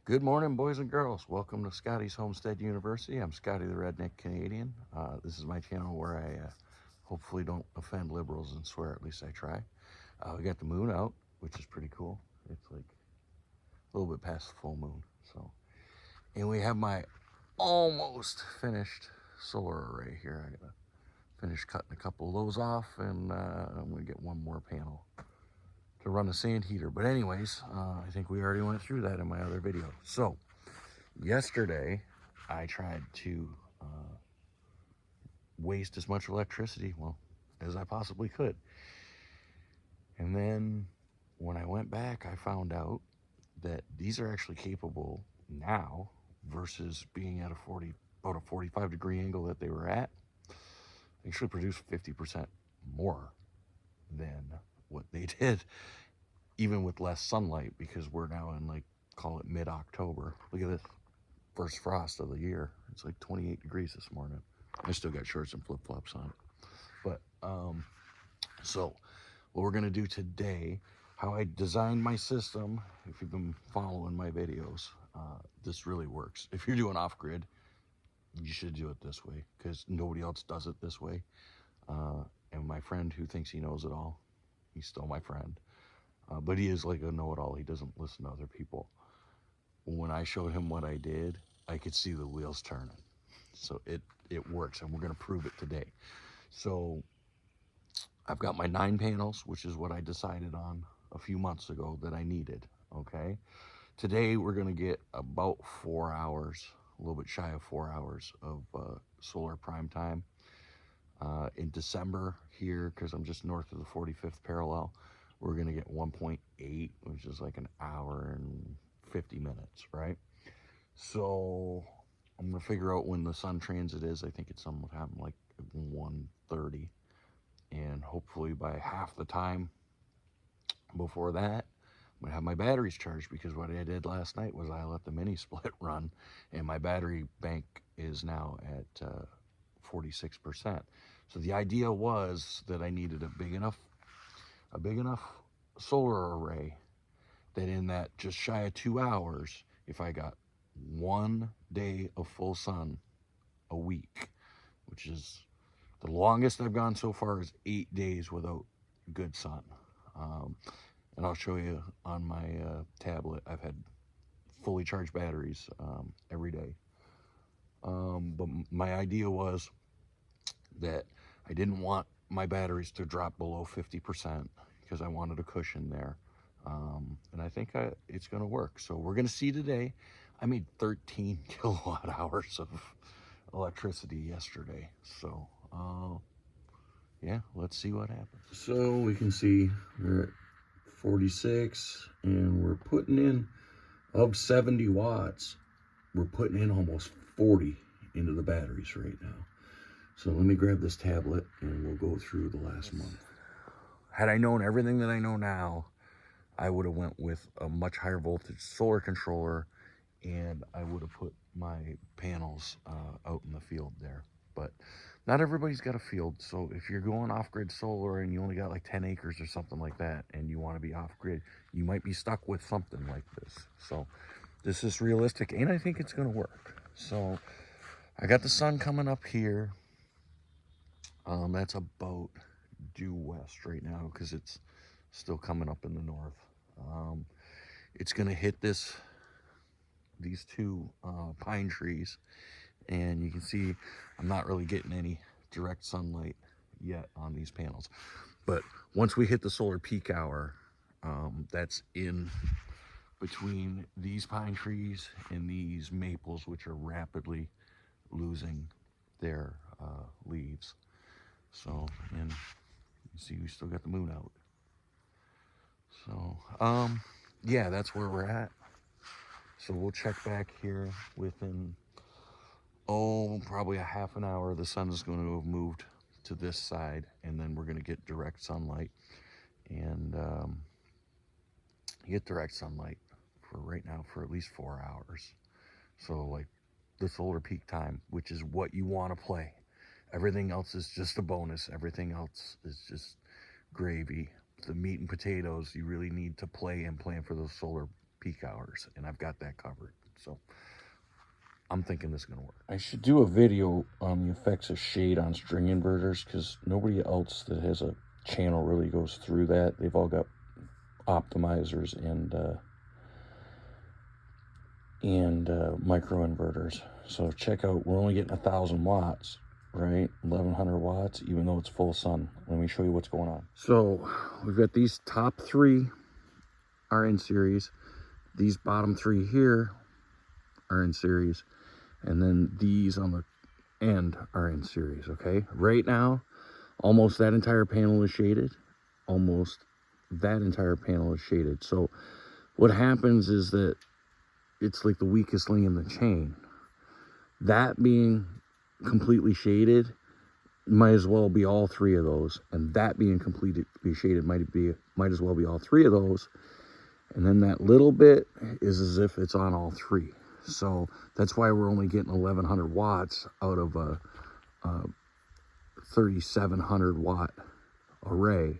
Good morning, boys and girls. Welcome to Scotty's Homestead University. I'm Scotty the Redneck Canadian. This is my channel where I hopefully don't offend liberals and swear, at least I try. We got the moon out, which is pretty cool. It's like a little bit past the full moon. And we have my almost finished solar array here. I gotta finish cutting a couple of those off, and I'm gonna get one more panel to run a sand heater. But anyways, I think we already went through that in my other video. So yesterday, I tried to waste as much electricity, well, as I possibly could. And then when I went back, I found out that these are actually capable now versus being at about a 45-degree angle that they were at. They actually produce 50% more than what they did, even with less sunlight, because we're now in, like, call it mid-October. Look at this first frost of the year. It's like 28 degrees this morning. I still got shorts and flip-flops on. But so what we're gonna do today, how I designed my system, if you've been following my videos, this really works. If you're doing off-grid, you should do it this way because nobody else does it this way. And my friend who thinks he knows it all, he's still my friend, but he is like a know-it-all. He doesn't listen to other people. When I showed him what I did, I could see the wheels turning. So it works, and we're gonna prove it today. So I've got my 9 panels, which is what I decided on a few months ago that I needed, okay? Today we're gonna get about 4 hours, a little bit shy of 4 hours of solar prime time. In December here, because I'm just north of the 45th parallel, we're gonna get 1.8, which is like an hour and 50 minutes, right? So I'm gonna figure out when the sun transit is. I think it's sometime like 1:30, and hopefully by half the time before that, I'm gonna have my batteries charged, because what I did last night was I let the mini split run, and my battery bank is now at 46%. So the idea was that I needed a big enough solar array that in that just shy of 2 hours, if I got one day of full sun a week, which is the longest I've gone so far is 8 days without good sun. Um, and I'll show you on my tablet. I've had fully charged batteries every day. But my idea was that I didn't want my batteries to drop below 50% because I wanted a cushion there. And I think it's going to work. So we're going to see today. I made 13 kilowatt hours of electricity yesterday. So, yeah, let's see what happens. So we can see we're at 46, and we're putting in, of 70 watts, we're putting in almost 40 into the batteries right now. So let me grab this tablet and we'll go through the last month. Had I known everything that I know now, I would have went with a much higher voltage solar controller, and I would have put my panels out in the field there. But not everybody's got a field, so if you're going off-grid solar and you only got like 10 acres or something like that, and you want to be off-grid, you might be stuck with something like this. So this is realistic, and I think it's going to work. So I got the sun coming up here. That's about due west right now because it's still coming up in the north. It's going to hit these two pine trees, and you can see I'm not really getting any direct sunlight yet on these panels. But once we hit the solar peak hour, that's in between these pine trees and these maples, which are rapidly losing their leaves. So, and you see we still got the moon out. So, yeah, that's where we're at. So we'll check back here within, probably a half an hour. The sun is going to have moved to this side, and then we're going to get direct sunlight. And get direct sunlight for right now for at least 4 hours. So, like, the solar peak time, which is what you want to play. Everything else is just a bonus. Everything else is just gravy. The meat and potatoes, you really need to play and plan for those solar peak hours, and I've got that covered. So I'm thinking this is going to work. I should do a video on the effects of shade on string inverters, because nobody else that has a channel really goes through that. They've all got optimizers and micro inverters. So check out, we're only getting 1,000 watts, right? 1,100 watts, even though it's full sun. Let me show you what's going on. So we've got these top three are in series. These bottom three here are in series. And then these on the end are in series, okay? Right now, almost that entire panel is shaded. Almost that entire panel is shaded. So what happens is that it's like the weakest link in the chain. That being completely shaded might as well be all three of those. And that being completely shaded might as well be all three of those. And then that little bit is as if it's on all three. So that's why we're only getting 1,100 watts out of a 3,700 watt array,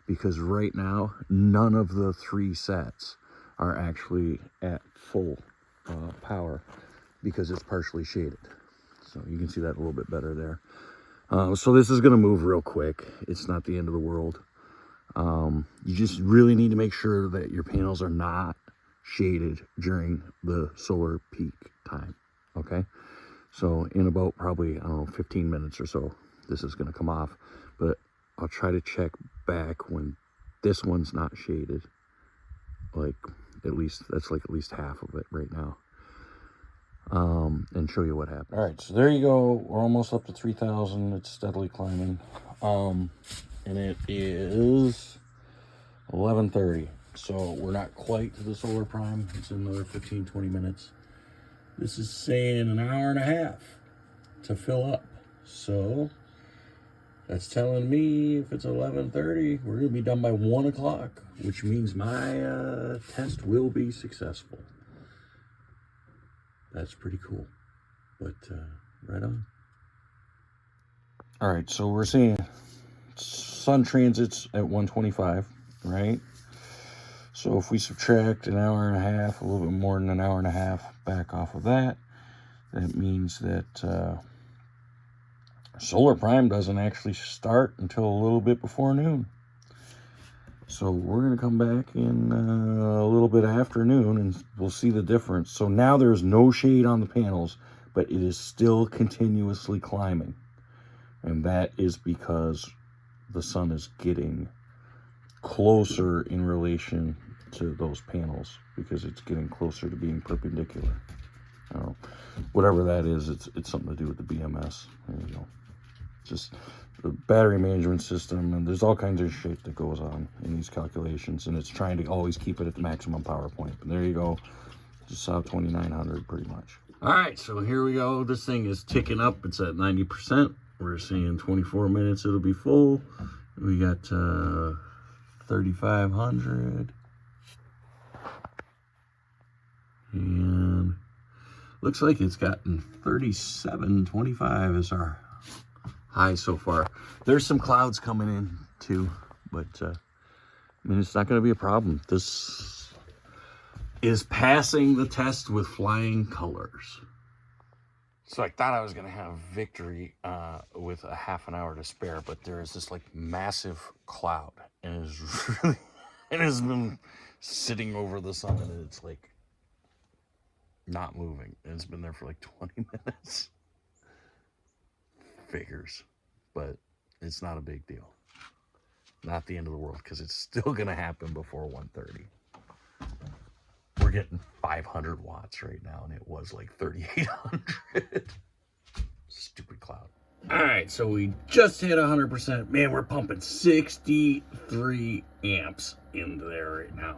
because right now none of the three sets are actually at full power because it's partially shaded. So you can see that a little bit better there. So this is going to move real quick. It's not the end of the world. You just really need to make sure that your panels are not shaded during the solar peak time. Okay, so in about probably, I don't know, 15 minutes or so, this is going to come off, but I'll try to check back when this one's not shaded, like at least half of it right now, and show you what happens. All right, so there you go. We're almost up to 3,000. It's steadily climbing, and it is 11:30. So we're not quite to the solar prime. It's another 15-20 minutes. This is saying an hour and a half to fill up. So that's telling me if it's 11:30, we're going to be done by 1 o'clock, which means my test will be successful. That's pretty cool. But right on. All right, so we're seeing sun transits at 125, right? So if we subtract an hour and a half, a little bit more than an hour and a half back off of that, that means that solar prime doesn't actually start until a little bit before noon. So we're going to come back in a little bit after noon and we'll see the difference. So now there's no shade on the panels, but it is still continuously climbing. And that is because the sun is getting closer in relation to those panels, because it's getting closer to being perpendicular. I don't know, whatever that is, it's something to do with the BMS. There you go. Just the battery management system, and there's all kinds of shit that goes on in these calculations, and it's trying to always keep it at the maximum power point. But there you go, just saw 2,900 pretty much. All right, so here we go. This thing is ticking up. It's at 90%. We're seeing 24 minutes it'll be full. We got 3,500. And looks like it's gotten 37.25 as our high so far. There's some clouds coming in too, but I mean, it's not going to be a problem. This is passing the test with flying colors. So I thought I was going to have victory with a half an hour to spare, but there is this like massive cloud, and it has been sitting over the sun, and it's like not moving. And it's been there for like 20 minutes. Figures, but it's not a big deal. Not the end of the world, because it's still going to happen before 1:30. We're getting 500 watts right now, and it was like 3,800. Stupid cloud. All right, so we just hit 100%. Man, we're pumping 63 amps into there right now.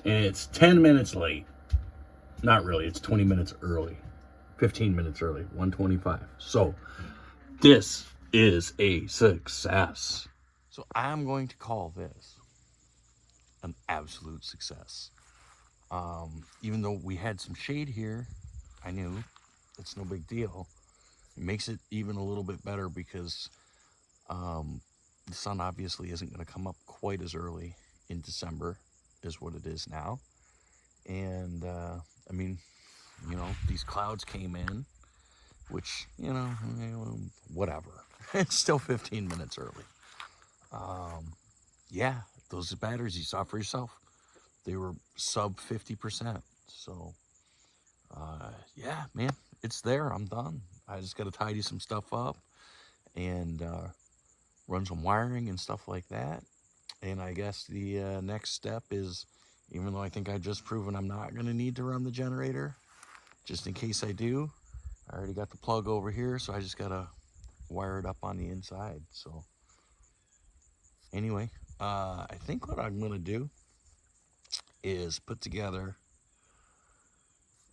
And it's 10 minutes late. Not really, it's 20 minutes early. 15 minutes early, 125. So this is a success. So I'm going to call this an absolute success. Even though we had some shade here, I knew it's no big deal. It makes it even a little bit better because the sun obviously isn't going to come up quite as early in December as what it is now. I mean, these clouds came in, which, whatever. It's still 15 minutes early. Yeah, those batteries you saw for yourself, they were sub 50%. So, yeah, man, it's there. I'm done. I just got to tidy some stuff up and run some wiring and stuff like that. And I guess the next step is, even though I think I've just proven I'm not going to need to run the generator, just in case I do, I already got the plug over here, so I just got to wire it up on the inside. So anyway, I think what I'm going to do is put together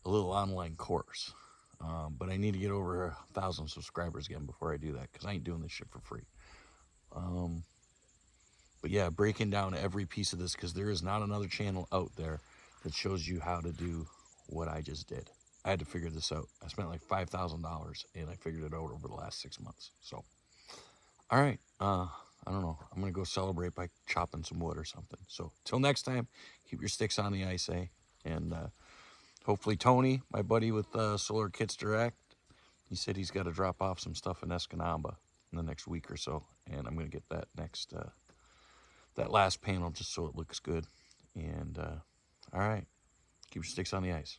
a little online course. But I need to get over 1,000 subscribers again before I do that, because I ain't doing this shit for free. But yeah, breaking down every piece of this, because there is not another channel out there that shows you how to do what I just did. I had to figure this out. I spent like $5,000 and I figured it out over the last 6 months. So, all right. I don't know. I'm going to go celebrate by chopping some wood or something. So, till next time, keep your sticks on the ice, eh? And hopefully Tony, my buddy with Solar Kits Direct, he said he's got to drop off some stuff in Escanaba in the next week or so. And I'm going to get that next, that last panel just so it looks good. And all right, keep your sticks on the ice.